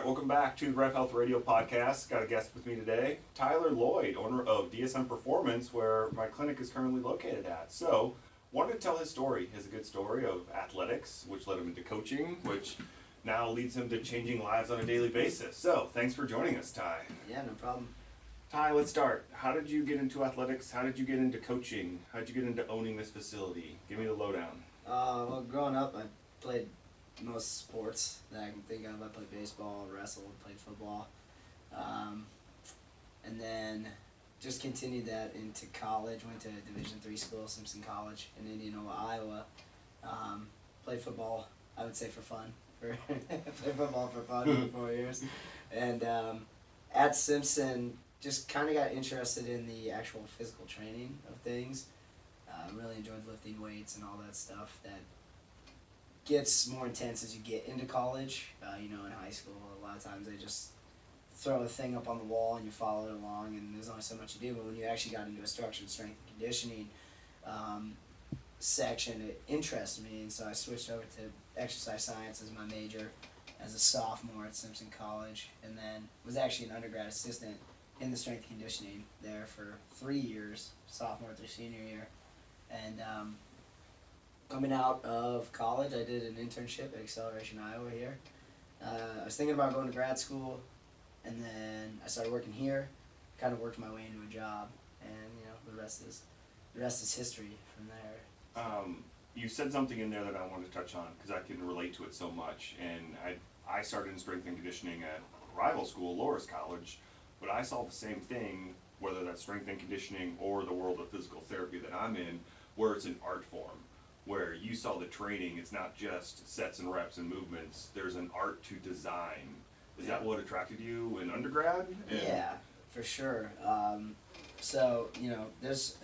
right, welcome back to the REV Health Radio podcast. Got a guest with me today, Tyler Lloyd, owner of DSM Performance, where my clinic is currently located at. So, wanted to tell his story. He has a good story of athletics, which led him into coaching, which now leads him to changing lives on a daily basis. So, thanks for joining us, Ty. Yeah, no problem. Ty, let's start. How did you get into athletics? How did you get into coaching? How did you get into owning this facility? Give me the lowdown. Well, growing up, I played most sports that I can think of. I played baseball, wrestled, played football, and then just continued that into college. Went to a Division III school, Simpson College in Indianola, Iowa. Played football, I would say for fun. Played football for fun for 4 years, and at Simpson, just kind of got interested in the actual physical training of things. Really enjoyed lifting weights and all that stuff that gets more intense as you get into college. In high school, a lot of times they just throw a thing up on the wall and you follow it along, and there's only so much you do. But when you actually got into a structured strength and conditioning section, it interested me, and so I switched over to exercise science as my major as a sophomore at Simpson College, and then was actually an undergrad assistant in the strength and conditioning there for 3 years, sophomore through senior year. And coming out of college, I did an internship at Acceleration Iowa here. I was thinking about going to grad school, and then I started working here, kind of worked my way into a job, and the rest is history from there. You said something in there that I wanted to touch on because I can relate to it so much. And I started in strength and conditioning at a rival school, Loras College, but I saw the same thing, whether that's strength and conditioning or the world of physical therapy that I'm in, where it's an art form, where you saw the training, it's not just sets and reps and movements, there's an art to design. Is that what attracted you in undergrad? Yeah, for sure. So, there's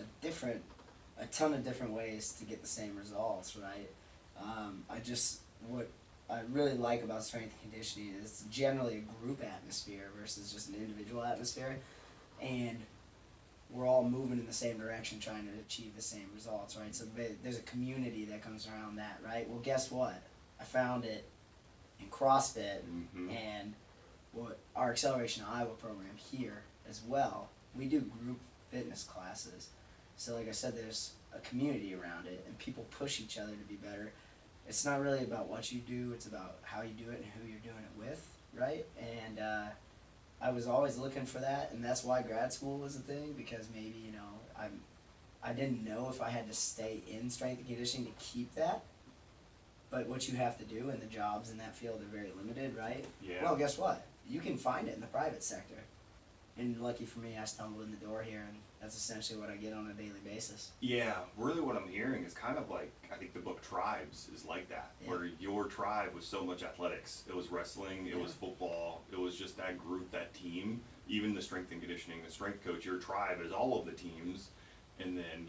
a ton of different ways to get the same results, right? What I really like about strength and conditioning is it's generally a group atmosphere versus just an individual atmosphere, and we're all moving in the same direction trying to achieve the same results, right? So there's a community that comes around that, right? Well, guess what? I found it in CrossFit, and our Acceleration Iowa program here as well. We do group fitness classes. So like I said, there's a community around it, and people push each other to be better. It's not really about what you do, it's about how you do it and who you're doing it with, right? And I was always looking for that, and that's why grad school was a thing, because maybe, I didn't know if I had to stay in strength and conditioning to keep that, but what you have to do, and the jobs in that field are very limited, right? Yeah. Well, guess what? You can find it in the private sector. And lucky for me, I stumbled in the door here, and that's essentially what I get on a daily basis. Yeah, really what I'm hearing is kind of like, I think the book Tribes is like that, where your tribe was so much athletics. It was wrestling, it was football, it was just that group, that team, even the strength and conditioning, the strength coach, your tribe is all of the teams, and then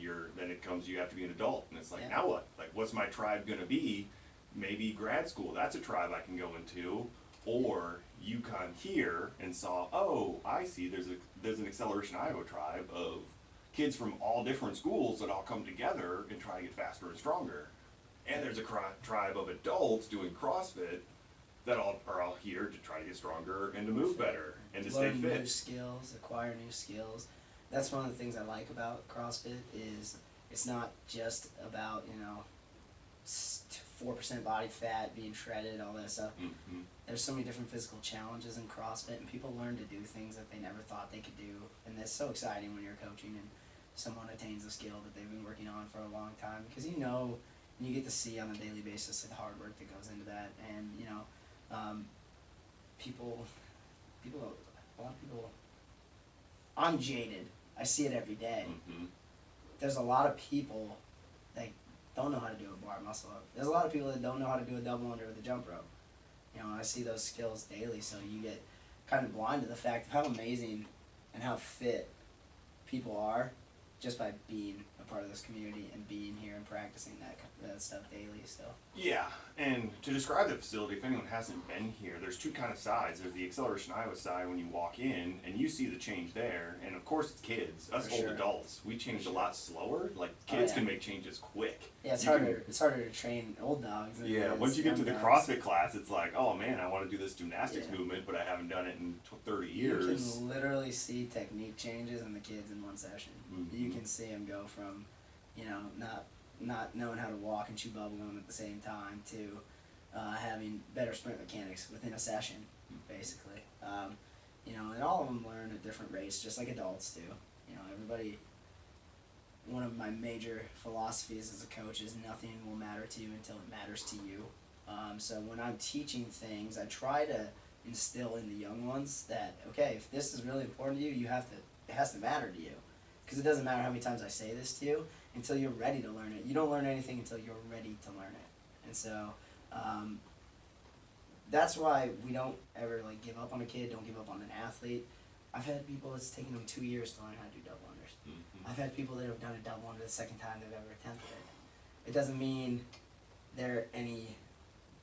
it comes, you have to be an adult, and it's like, now what? Like, what's my tribe gonna be? Maybe grad school, that's a tribe I can go into, or you come here and saw, oh, I see, there's an Acceleration Iowa tribe of kids from all different schools that all come together and try to get faster and stronger. And there's a tribe of adults doing CrossFit that are all here to try to get stronger and to move better and to stay fit. Learn new skills, acquire new skills. That's one of the things I like about CrossFit is it's not just about, 4% body fat, being shredded, all that stuff. There's so many different physical challenges in CrossFit, and people learn to do things that they never thought they could do, and that's so exciting when you're coaching and someone attains a skill that they've been working on for a long time, because and you get to see on a daily basis the hard work that goes into that, and a lot of people, I'm jaded, I see it every day. There's a lot of people that don't know how to do a bar muscle up. There's a lot of people that don't know how to do a double under with a jump rope. I see those skills daily, so you get kind of blind to the fact of how amazing and how fit people are just by being a part of this community and being here and practicing that stuff daily. So Yeah, and to describe the facility, if anyone hasn't been here, there's two kind of sides. There's the Acceleration Iowa side when you walk in, and you see the change there, and of course it's kids. Us For old sure. adults, we change a lot slower. Like, kids yeah. can make changes quick. Yeah, it's You harder. can- It's harder to train old dogs. Than it Yeah, is once you get to young the dogs. CrossFit class, it's like, oh man, I want to do this gymnastics Yeah. movement, but I haven't done it in 30 You years. can literally see technique changes in the kids in one session. Mhm. You can see them go from, not knowing how to walk and chew bubble gum at the same time to having better sprint mechanics within a session, basically. And all of them learn at different rates, just like adults do. Everybody. One of my major philosophies as a coach is nothing will matter to you until it matters to you. So when I'm teaching things, I try to instill in the young ones that, okay, if this is really important to you, it has to matter to you. Because it doesn't matter how many times I say this to you until you're ready to learn it. You don't learn anything until you're ready to learn it. And so that's why we don't ever give up on a kid, don't give up on an athlete. I've had people it's taken them 2 years to learn how to do double unders. Mhm. I've had people that have done a double under the second time they've ever attempted it. It doesn't mean they're any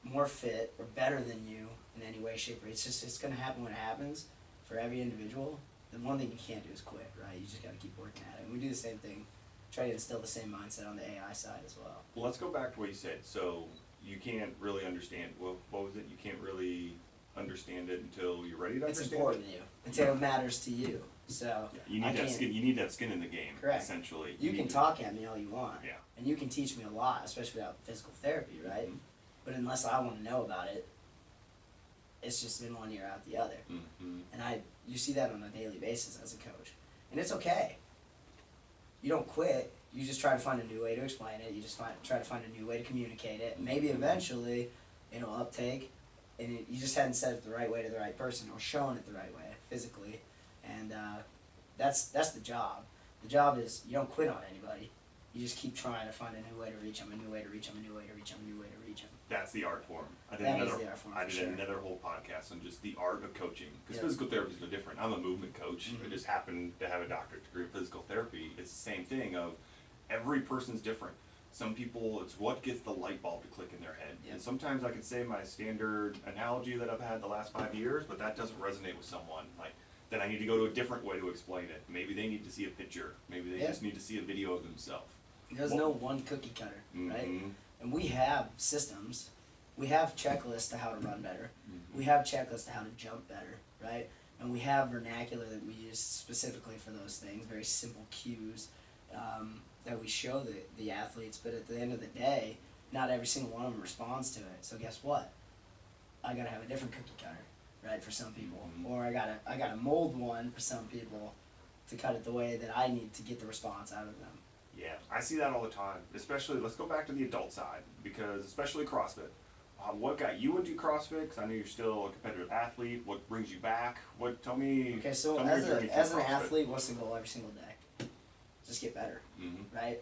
more fit or better than you in any way, shape, or it's going to happen when it happens for every individual. The one thing you can't do is quit, right? You just got to keep working at it. And we do the same thing, try to instill the same mindset on the AI side as well. Well, let's go back to what you said. So you can't really understand. Well, what was it? You can't really understand it until you're ready to It's understand important it. to you until it matters to you. So Yeah, you need to have skin. You need to have skin in the game. Correct. Essentially, you can need to- talk at me all you want, Yeah. and you can teach me a lot, especially about physical therapy, right? Mhm. But unless I want to know about it, it's just in one ear out the other. Mhm. And you see that on a daily basis as a coach. And it's okay. You don't quit. You just try to find a new way to explain it. You just try to find a new way to communicate it. Maybe eventually it'll uptake, and you just hadn't said it the right way to the right person or shown it the right way physically. And that's the job. The job is you don't quit on anybody. You just keep trying to find a new way to reach them, a new way to reach them, a new way to reach them, a new way to reach them. That's the art form. I did That is the art form, I for did sure. another whole podcast on just the art of coaching. Because Yeah. physical therapy is no different. I'm a movement coach. Mhm. I just happen to have a doctorate degree in physical therapy. It's the same thing of every person's different. Some people, it's what gets the light bulb to click in their head. Yeah. And sometimes I can say my standard analogy that I've had the last 5 years, but that doesn't resonate with someone. Then I need to go to a different way to explain it. Maybe they need to see a picture. Maybe they Yeah. just need to see a video of themselves. There's no one cookie cutter, right? Mhm. And we have systems. We have checklists to how to run better. Mhm. We have checklists to how to jump better, right? And we have vernacular that we use specifically for those things, very simple cues that we show the athletes. But at the end of the day, not every single one of them responds to it. So guess what? I gotta have a different cookie cutter, right, for some people, Mhm. or I gotta mold one for some people to cut it the way that I need to get the response out of them. Yeah, I see that all the time. Especially, let's go back to the adult side, because especially CrossFit. What got you into CrossFit? Because I know you're still a competitive athlete. What brings you back? Tell me. Okay, so tell me your journey as through an CrossFit. athlete, what's the goal every single day? Just get better, Mhm. right?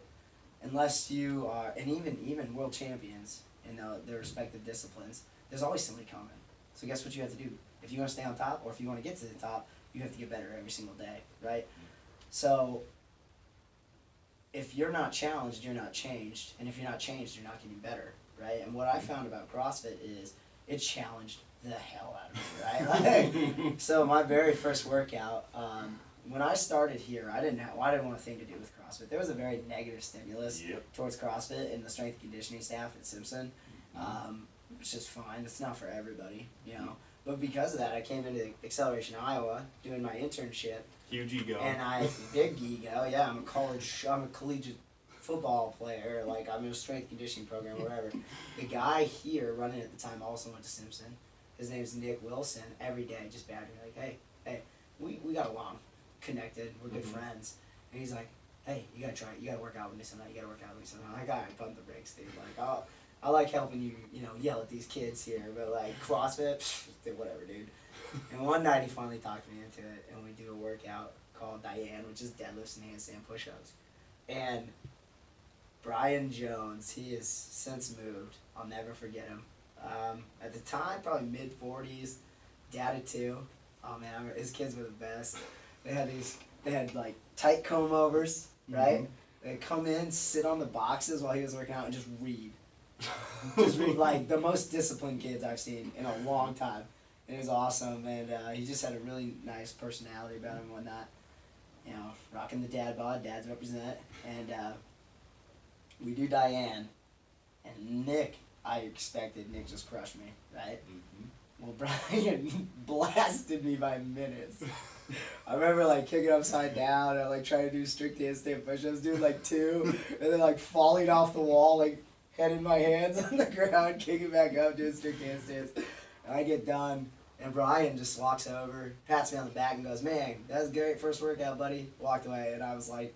Unless you are, and even world champions in their respective disciplines, there's always somebody coming. So guess what you have to do? If you want to stay on top, or if you want to get to the top, you have to get better every single day, right? So if you're not challenged, you're not changed, and if you're not changed, you're not getting better, right? And what I found about CrossFit is it challenged the hell out of me, right? So my very first workout, when I started here, I didn't want a thing to do with CrossFit. There was a very negative stimulus Yep. towards CrossFit and the strength and conditioning staff at Simpson. It's just fine. It's not for everybody, you know. But because of that, I came into Acceleration Iowa doing my internship, Huge ego. and big ego. Yeah, I'm a collegiate football player. I'm in a strength conditioning program, whatever. The guy here running at the time also went to Simpson. His name's Nick Wilson. Every day, just badgering me, hey, we got along, connected. We're good friends. And he's like, hey, you gotta try it. You gotta work out with me sometime. You gotta work out with me sometime. I gotta pump the brakes, dude. I like helping you, yell at these kids here, but CrossFit, whatever, dude. And one night he finally talked me into it, and we do a workout called Diane, which is deadlifts and handstand push-ups. And Brian Jones, he has since moved. I'll never forget him. At the time, probably mid-40s, dad of two. Oh man, his kids were the best. They had tight comb overs, right? They'd come in, sit on the boxes while he was working out, and just read. Just read, like, the most disciplined kids I've seen in a long time. It was awesome, and he just had a really nice personality about him and whatnot. You know, rocking the dad bod, dads represent, and we do Diane, and Nick, I expected Nick just crushed me, right? Well, Brian blasted me by minutes. I remember, like, kicking upside down and, like, trying to do strict handstand push-ups, doing, like, 2, and then, like, falling off the wall, like, head in my hands on the ground, kicking back up, doing strict handstands. And I get done, and Brian just walks over, pats me on the back, and goes, "Man, that was a great first workout, buddy." Walked away, and I was like,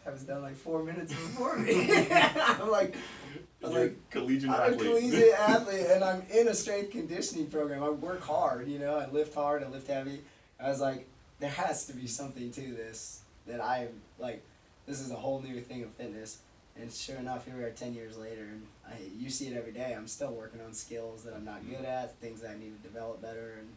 I was done like 4 minutes before me. I'm like, collegiate I'm athlete. a collegiate athlete, and I'm in a strength conditioning program. I work hard, you know, I lift hard, I lift heavy. I was like, there has to be something to this that I, like, this is a whole new thing of fitness. And sure enough, here we are 10 years later, and you see it every day. I'm still working on skills that I'm not good at, things that I need to develop better. And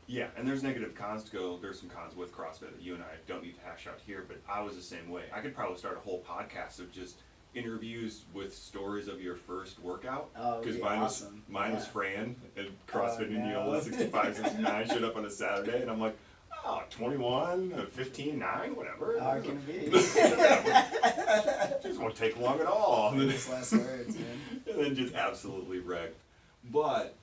Yeah, and there's negative cons to go. There's some cons with CrossFit that you and I don't need to hash out here, but I was the same way. I could probably start a whole podcast of just interviews with stories of your first workout. Oh, Because yeah, mine awesome. was Fran at CrossFit Oh, Indianola, no. 65, 69, showed up on a Saturday, and I'm like, oh, 21, 15, 9, whatever. How hard can it be? Just won't take long at all. And then, Famous last words, man. and then just absolutely wrecked. But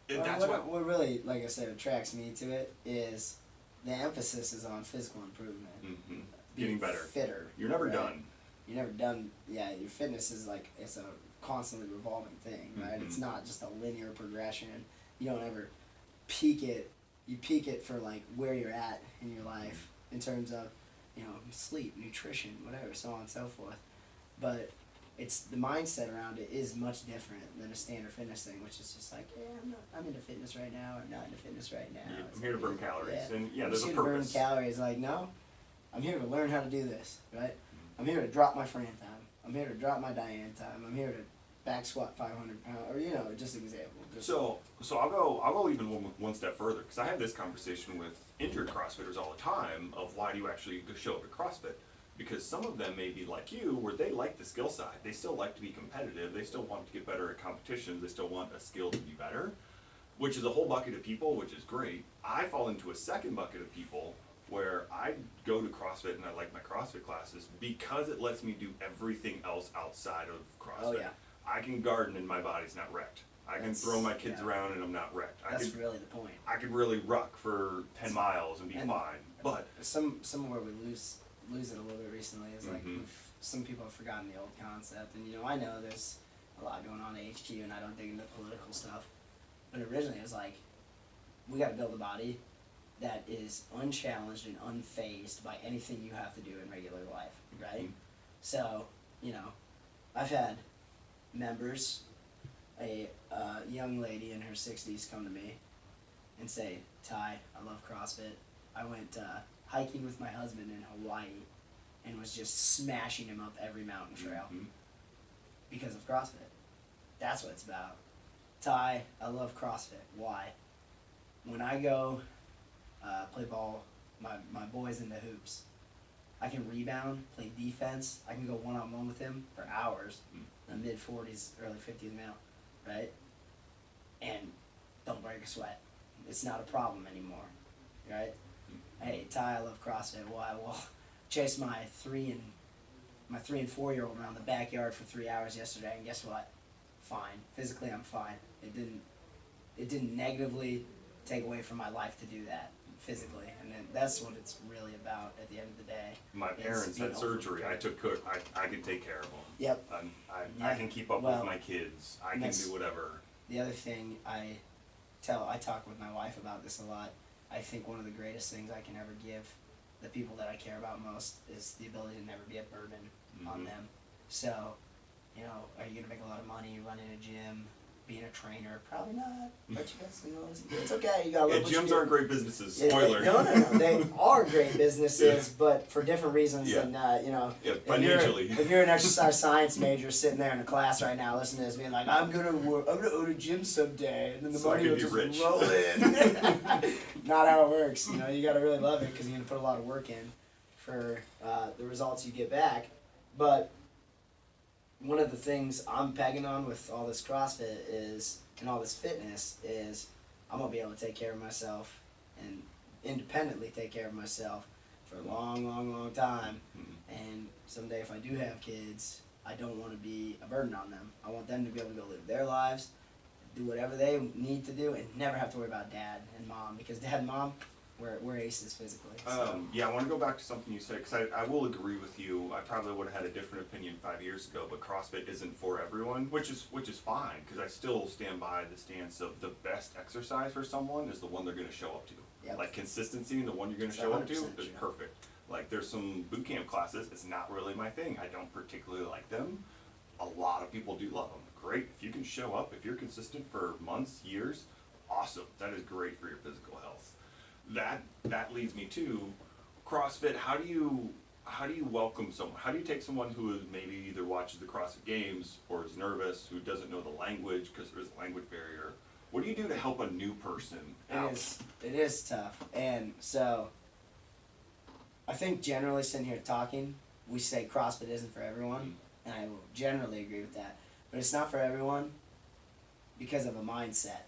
that's what really, like I said, attracts me to it is the emphasis is on physical improvement. getting Being better. Fitter. You're never right? done. You're never done. Yeah, your fitness is like, it's a constantly revolving thing, right? It's not just a linear progression. You don't ever peak it. You peak it for like where you're at in your life in terms of, you know, sleep, nutrition, whatever, so on and so forth. But it's the mindset around it is much different than a standard fitness thing, which is just like, yeah, I'm into fitness right now, or not into fitness right now. Yeah, It's I'm here to like, burn calories, yeah. and yeah, I'm there's just a here to purpose. burn calories. Like, no, I'm here to learn how to do this, right? I'm here to drop my Fran time. I'm here to drop my Diane time. I'm here to back squat 500 pounds, or, you know, just an example. Just, So I'll go even one step further, because I have this conversation with injured CrossFitters all the time of why do you actually go show up at CrossFit? Because some of them may be like you, where they like the skill side. They still like to be competitive. They still want to get better at competitions. They still want a skill to be better, which is a whole bucket of people, which is great. I fall into a second bucket of people where I go to CrossFit and I like my CrossFit classes because it lets me do everything else outside of CrossFit. Oh, yeah. I can garden and my body's not wrecked. I can throw my kids around and I'm not wrecked. That's really the point. I could really ruck for 10 miles and be fine. But somewhere we lose it a little bit recently is like some people have forgotten the old concept, and you know, I know there's a lot going on at HQ, and I don't dig into political stuff, but originally it was like, we got to build a body that is unchallenged and unfazed by anything you have to do in regular life, right? So, you know, I've had members, a young lady in her 60s come to me and say, "Ty, I love CrossFit. I went hiking with my husband in Hawaii and was just smashing him up every mountain trail because of CrossFit." That's what it's about. "Ty, I love CrossFit. Why? When I go play ball, my boy's into hoops. I can rebound, play defense. I can go one-on-one with him for hours. I'm mid-40s, early 50s male, right? And don't break a sweat. It's not a problem anymore, right? Hey, Ty, I love CrossFit. Why? Well, chased my 3 and 4-year-old around the backyard for 3 hours yesterday, and guess what? Fine. Physically, I'm fine. It didn't negatively take away from my life to do that physically, and then that's what it's really about at the end of the day. my parents had surgery. I can take care of them. Yep. I can keep up with my kids. I can do whatever. The other thing I talk with my wife about this a lot. I think one of the greatest things I can ever give the people that I care about most is the ability to never be a burden on them. So, you know, are you going to make a lot of money running a gym, being a trainer? Probably not. But you guys, you know, it's okay. You got to gyms aren't great businesses. Yeah, Spoiler. No. They are great businesses, but for different reasons than, you know. Yeah, financially. If you're an exercise science major sitting there in a class right now listening to this being like, I'm gonna own a gym someday, and then the money will just roll in. Not how it works. You know, you gotta really love it because you're gonna put a lot of work in for the results you get back. But one of the things I'm pegging on with all this CrossFit is, and all this fitness is, I'm gonna be able to take care of myself and independently take care of myself for a long, long, long time. And someday if I do have kids, I don't want to be a burden on them. I want them to be able to go live their lives, do whatever they need to do, and never have to worry about dad and mom, because dad and mom, we're aces physically. So. Yeah, I want to go back to something you said, because I will agree with you. I probably would have had a different opinion 5 years ago, but CrossFit isn't for everyone, which is fine, because I still stand by the stance of the best exercise for someone is the one they're going to show up to. Yep. Like consistency and the one you're going to show up to is true. perfect. Like there's some boot camp classes, it's not really my thing. I don't particularly like them. A lot of people do love them. Great, if you can show up, if you're consistent for months, years, awesome. That is great for your physical health. That leads me to CrossFit. How do you welcome someone? How do you take someone who is maybe either watches the CrossFit Games or is nervous, who doesn't know the language because there's a language barrier? What do you do to help a new person out? It is tough, and so I think generally sitting here talking, we say CrossFit isn't for everyone, and I will generally agree with that. But it's not for everyone because of a mindset.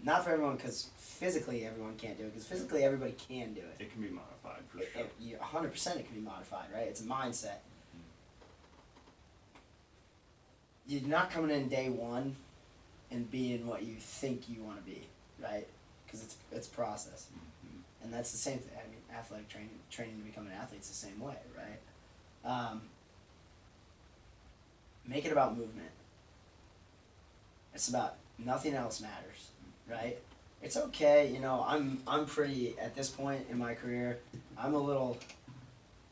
Not for everyone because physically everyone can't do it, because physically everybody can do it. It can be modified for sure. 100% it can be modified, right? It's a mindset. You're not coming in day one and being what you think you want to be, right? Because it's a process. And that's the same thing. I mean, athletic training to become an athlete is the same way, right? Make it about movement. It's about nothing else matters, right? It's okay, you know, I'm pretty, at this point in my career, I'm a little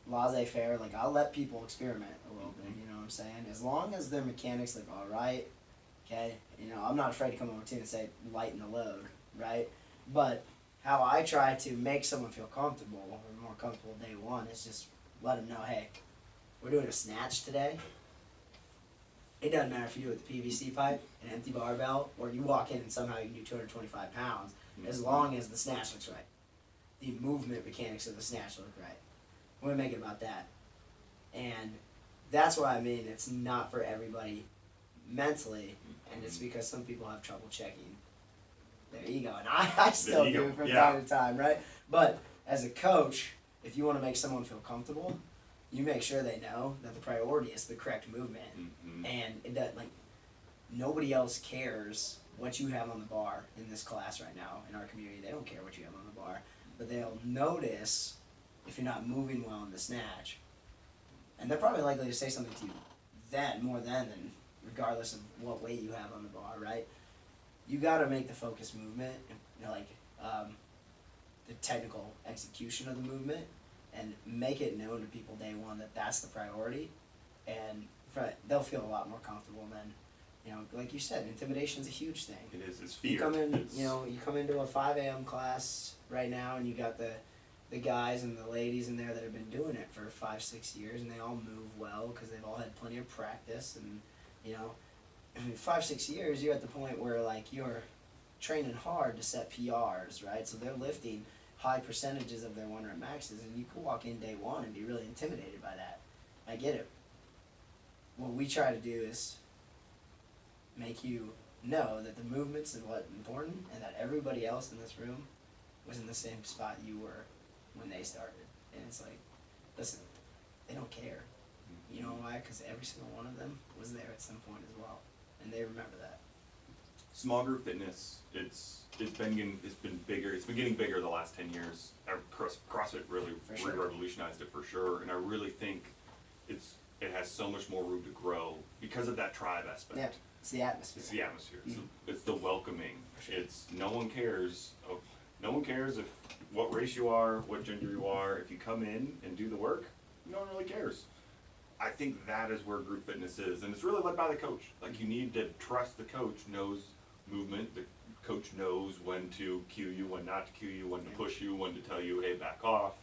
laissez-faire. Like, I'll let people experiment a little bit, you know what I'm saying? As long as their mechanics look all right, okay? You know, I'm not afraid to come over to you and say, lighten the load, right? But how I try to make someone feel comfortable, or more comfortable day one, is just let them know, hey, we're doing a snatch today. It doesn't matter if you do it with the PVC pipe, an empty barbell, or you walk in and somehow you can do 225 pounds, as long as the snatch looks right. The movement mechanics of the snatch look right. We're gonna make it about that. And that's why I mean it's not for everybody mentally, and it's because some people have trouble checking their ego, and I still do from time to time, right? But as a coach, if you want to make someone feel comfortable, you make sure they know that the priority is the correct movement, and it does, like, nobody else cares what you have on the bar in this class right now in our community. They don't care what you have on the bar, but they'll notice if you're not moving well in the snatch, and they're probably likely to say something to you then more than regardless of what weight you have on the bar, right? You got to make the focus movement, you know, like the technical execution of the movement, and make it known to people day one that that's the priority, and they'll feel a lot more comfortable then. You know, like you said, intimidation's a huge thing. It is. It's fear. You come in, you come into a 5 a.m. class right now, and you got the guys and the ladies in there that have been doing it for 5-6 years, and they all move well because they've all had plenty of practice, and you know, in 5-6 years, you're at the point where like you're training hard to set PRs, right? So they're lifting high percentages of their 1 rep maxes, and you could walk in day one and be really intimidated by that. I get it. What we try to do is make you know that the movements is what's important, and that everybody else in this room was in the same spot you were when they started. And it's like, listen, they don't care. You know why? Because every single one of them was there at some point as well, and they remember that. Small group fitness, it's been bigger. It's been getting bigger the last 10 years. CrossFit really revolutionized it for sure, and I really think it has so much more room to grow because of that tribe aspect. Yeah, it's the atmosphere. It's the atmosphere. It's the welcoming. It's no one cares. No one cares if what race you are, what gender you are. If you come in and do the work, no one really cares. I think that is where group fitness is, and it's really led by the coach. Like, you need to trust the coach knows movement. The coach knows when to cue you, when not to cue you, when to push you, when to tell you, hey, back off.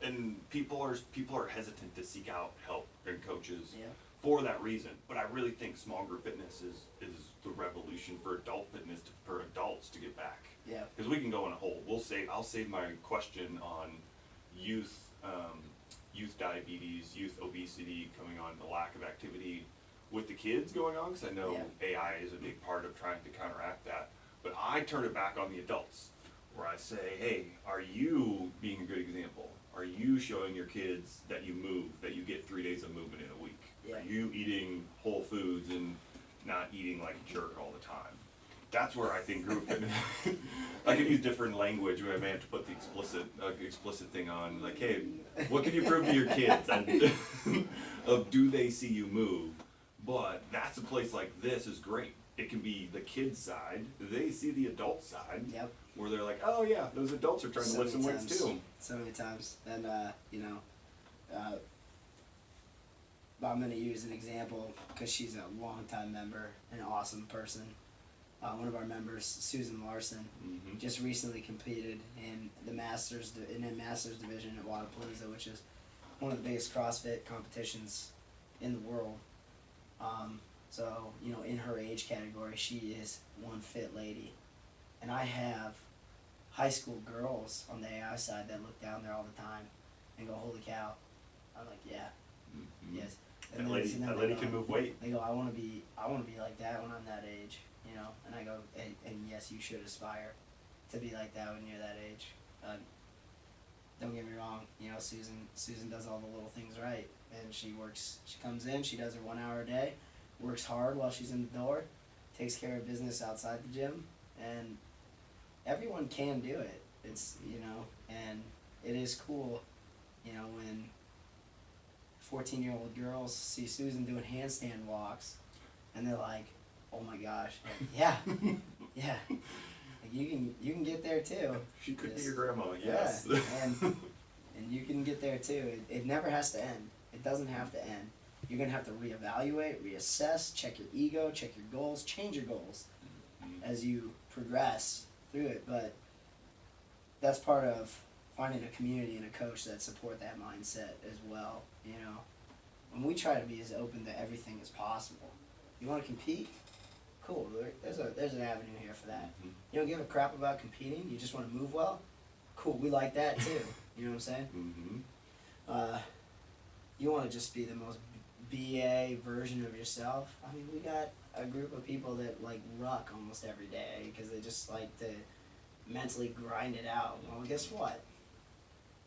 And people are hesitant to seek out help and coaches for that reason. But I really think small group fitness is the revolution for adult fitness, for adults to get back. Yeah. Because we can go in a hole. I'll save my question on youth youth diabetes, youth obesity coming on, the lack of activity with the kids going on, because I know AI is a big part of trying to counteract that. But I turn it back on the adults, where I say, hey, are you being a good example? Are you showing your kids that you move, that you get 3 days of movement in a week? Yeah. Are you eating whole foods and not eating like a jerk all the time? That's where I think group fitness, I could use different language where I may have to put the explicit thing on, like, hey, what can you prove to your kids? And of do they see you move? But that's a place like this is great. It can be the kids' side. They see the adult side. Yep. Where they're like, oh yeah, those adults are trying to lift some weights too. So many times. And, I'm going to use an example because she's a longtime member, an awesome person. One of our members, Susan Larson, just recently competed in the Masters division at Wadapalooza, which is one of the biggest CrossFit competitions in the world. So, in her age category, she is one fit lady. And I have high school girls on the AI side that look down there all the time and go, holy cow. I'm like, yeah, yes. And that lady can move weight. They go, I want to be like that when I'm that age, And I go, and yes, you should aspire to be like that when you're that age. Don't get me wrong, Susan does all the little things right, and she comes in, she does her 1 hour a day, works hard while she's in the door, takes care of business outside the gym, and everyone can do it. It's, and it is cool, when 14-year-old girls see Susan doing handstand walks, and they're like, oh my gosh, yeah, yeah, like you can get there too. She could be your grandma, yes. Yeah, and you can get there too. It never has to end. It doesn't have to end. You're gonna have to reevaluate, reassess, check your ego, check your goals, change your goals as you progress through it. But that's part of finding a community and a coach that support that mindset as well. And we try to be as open to everything as possible. You want to compete? Cool. There's an avenue here for that. You don't give a crap about competing. You just want to move well. Cool. We like that too. You know what I'm saying? You want to just be the most BA version of yourself. I mean, we got a group of people that like ruck almost every day because they just like to mentally grind it out. Well, guess what?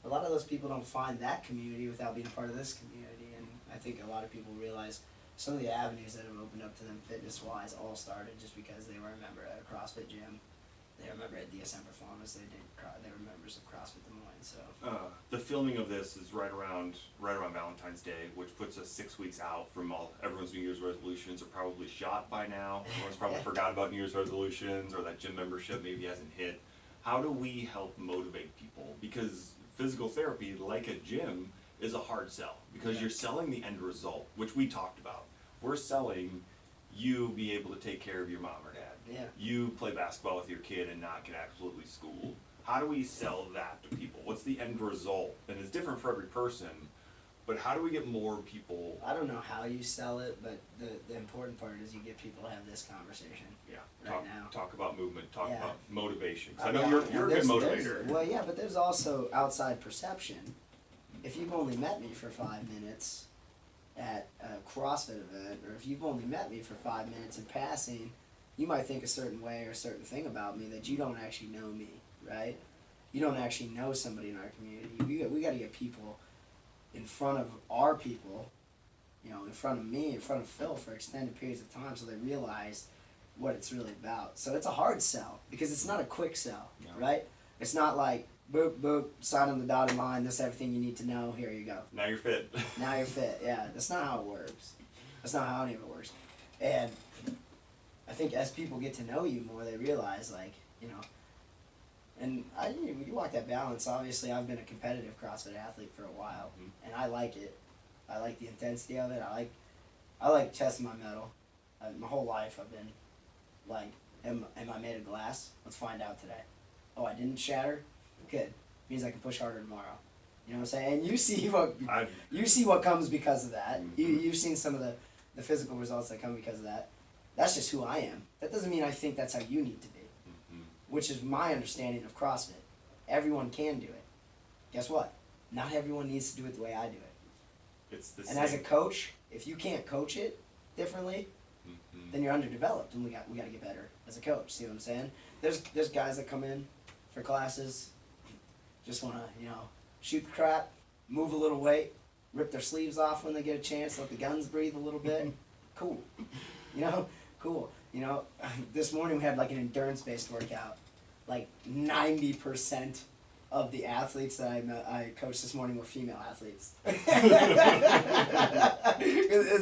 A lot of those people don't find that community without being a part of this community, and I think a lot of people realize some of the avenues that have opened up to them fitness-wise all started just because they were a member at a CrossFit gym. They were a member at DSM Performance. They were members of CrossFit Des Moines. So the filming of this is right around Valentine's Day, which puts us 6 weeks out from everyone's New Year's resolutions are probably shot by now. Everyone's probably forgot about New Year's resolutions, or that gym membership maybe hasn't hit. How do we help motivate people? Because physical therapy, like a gym, is a hard sell because you're selling the end result, which we talked about. We're selling you be able to take care of your mom or dad. Yeah. You play basketball with your kid and not get absolutely schooled. How do we sell that to people? What's the end result? And it's different for every person, but how do we get more people? I don't know how you sell it, but the important part is you get people to have this conversation. Yeah. Now. Talk about movement. Talk Yeah. about motivation. 'Cause I know you're a good motivator. Well, yeah, but there's also outside perception. If you've only met me for 5 minutes at a CrossFit event, or if you've only met me for 5 minutes in passing, you might think a certain way or a certain thing about me that you don't actually know me, right? You don't actually know somebody in our community. We got to get people in front of our people, in front of me, in front of Phil for extended periods of time so they realize what it's really about. So it's a hard sell because it's not a quick sell, right? It's not like, boop, boop, sign on the dotted line, this is everything you need to know, here you go. Now you're fit. Now you're fit, yeah. That's not how it works. That's not how any of it works. And I think as people get to know you more, they realize, and you walk that balance. Obviously, I've been a competitive CrossFit athlete for a while, and I like it. I like the intensity of it. I like testing my mettle. My whole life I've been like, am I made of glass? Let's find out today. Oh, I didn't shatter? Good. Means I can push harder tomorrow. You know what I'm saying? And you see what comes because of that. You've seen some of the physical results that come because of that. That's just who I am. That doesn't mean I think that's how you need to be. Which is my understanding of CrossFit. Everyone can do it. Guess what? not everyone needs to do it the way I do it. It's the And same. as a coach, if you can't coach it differently, then you're underdeveloped, and we got to get better as a coach. See what I'm saying? There's guys that come in for classes, just want to shoot the crap, move a little weight, rip their sleeves off when they get a chance, let the guns breathe a little bit. Cool, cool. This morning we had like an endurance-based workout. Like 90% of the athletes that I coached this morning were female athletes. It's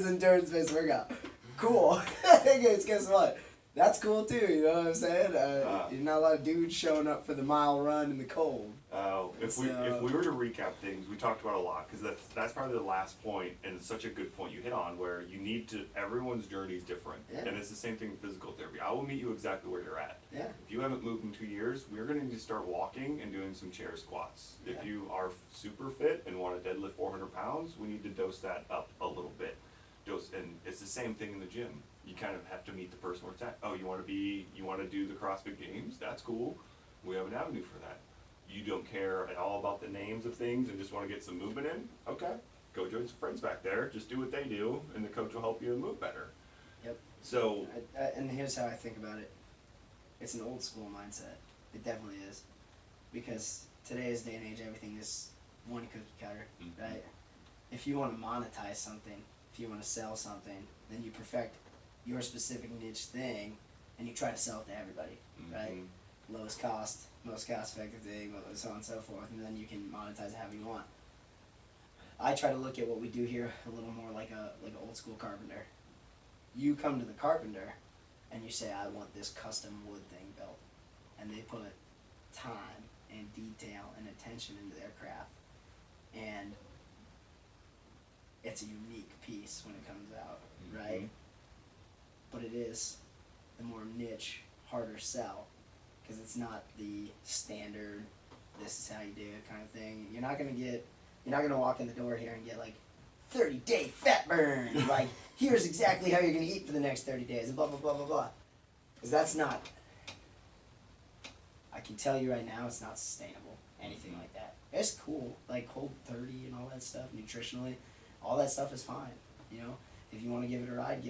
an endurance-based workout. Cool. Guess what? That's cool too, you know what I'm saying? You're not a lot of dudes showing up for the mile run in the cold. If we were to recap things, we talked about a lot, because that's probably the last point, and it's such a good point you hit on, where you need to, everyone's journey is different, and it's the same thing in physical therapy. I will meet you exactly where you're at. Yeah. If you haven't moved in 2 years, we're going to need to start walking and doing some chair squats. Yeah. If you are super fit and want to deadlift 400 pounds, we need to dose that up a little bit. And it's the same thing in the gym. You kind of have to meet the person where it's at. Oh, you want to do the CrossFit Games? That's cool. We have an avenue for that. You don't care at all about the names of things and just want to get some movement in? Okay, go join some friends back there. Just do what they do, and the coach will help you move better. Yep. So, and here's how I think about it. It's an old school mindset. It definitely is. Because today's day and age, everything is one cookie cutter, right? If you want to monetize something, if you want to sell something, then you perfect your specific niche thing, and you try to sell it to everybody, right? Lowest cost, most cost effective thing, so on and so forth, and then you can monetize it however you want. I try to look at what we do here a little more like an old school carpenter. You come to the carpenter, and you say, I want this custom wood thing built, and they put time and detail and attention into their craft, and it's a unique piece when it comes out, right? But it is the more niche, harder sell, because it's not the standard, this is how you do it kind of thing. You're not gonna walk in the door here and get like 30-day fat burn, like here's exactly how you're gonna eat for the next 30 days, and blah blah blah blah blah. Because that's not, I can tell you right now, it's not sustainable, anything like that. It's cool, like Cold 30 and all that stuff, nutritionally, all that stuff is fine, If you want to give it a ride,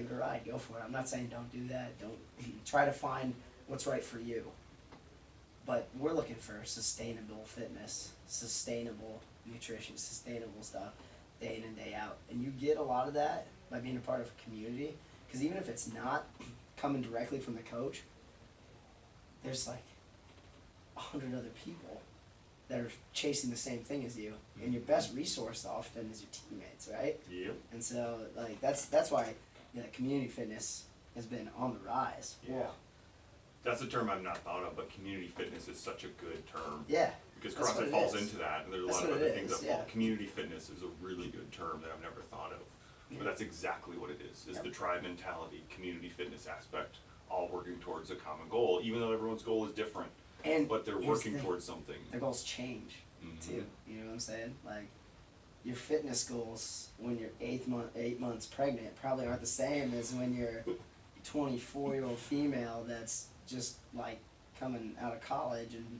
go for it. I'm not saying don't do that. Don't try to find what's right for you. But we're looking for sustainable fitness, sustainable nutrition, sustainable stuff, day in and day out. And you get a lot of that by being a part of a community. Because even if it's not coming directly from the coach, there's like 100 other people that are chasing the same thing as you, and your best resource often is your teammates, right? Yep. And so, like that's why community fitness has been on the rise. Yeah. Whoa. That's a term I've not thought of, but community fitness is such a good term. Yeah. Because That's CrossFit falls into that, and there's a lot of other things that fall. yeah. Community fitness is a really good term that I've never thought of. But that's exactly what it is the tribe mentality, community fitness aspect, all working towards a common goal, even though everyone's goal is different. But they're working towards something. Their goals change, too. You know what I'm saying? Like, your fitness goals when you're 8 months pregnant probably aren't the same as when you're a 24-year-old female that's just, like, coming out of college and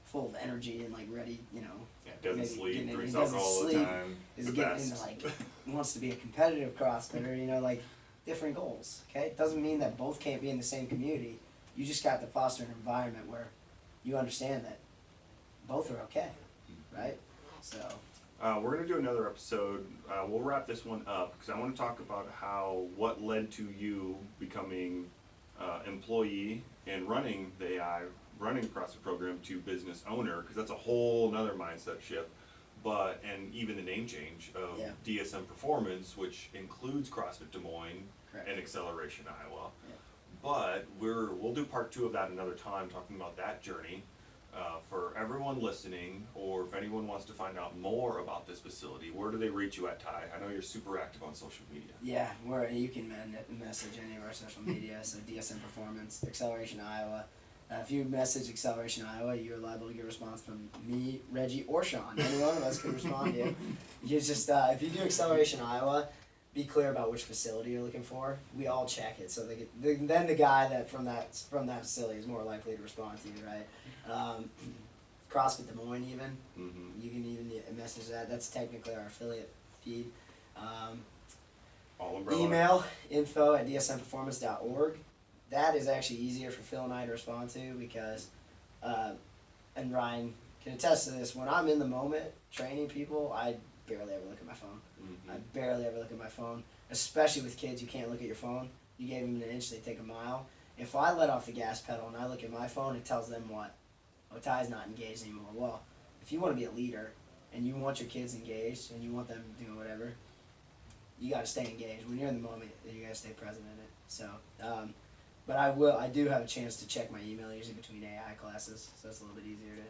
full of energy and, like, ready, Doesn't sleep, drinks alcohol all the time. Is getting into, like, wants to be a competitive CrossFitter, like, different goals, okay? It doesn't mean that both can't be in the same community. You just got to foster an environment where you understand that both are okay, right? So we're gonna do another episode. We'll wrap this one up because I want to talk about what led to you becoming employee and running the CrossFit program to business owner, because that's a whole nother mindset shift. And even the name change of DSM Performance, which includes CrossFit Des Moines and Acceleration Iowa. But we'll do part 2 of that another time, talking about that journey. For everyone listening, or if anyone wants to find out more about this facility, where do they reach you at, Ty? I know you're super active on social media. Yeah, you can message any of our social media, so DSM Performance, Acceleration Iowa. If you message Acceleration Iowa, you're liable to get a response from me, Reggie, or Sean. Any one of us could respond to you. You just, if you do Acceleration Iowa, be clear about which facility you're looking for. We all check it, so then the guy from that facility is more likely to respond to you, right? CrossFit Des Moines even. Mm-hmm. You can even message that. That's technically our affiliate feed. All umbrella. Email info@dsmperformance.org. That is actually easier for Phil and I to respond to because, and Ryan can attest to this, when I'm in the moment training people, I barely ever look at my phone. Mm-hmm. I barely ever look at my phone, especially with kids. You can't look at your phone. You gave them an inch, they take a mile. If I let off the gas pedal and I look at my phone, it tells them what? Oh, Ty's not engaged anymore. Well, if you want to be a leader and you want your kids engaged and you want them doing whatever, you got to stay engaged. When you're in the moment, you got to stay present in it. So, but I do have a chance to check my email usually between AI classes, so it's a little bit easier to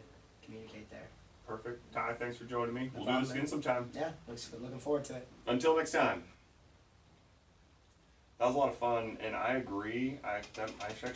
communicate there. Perfect. Ty, thanks for joining me. No We'll do problem, this again man. sometime. Yeah, looking forward to it. Until next time. That was a lot of fun, and I agree. I should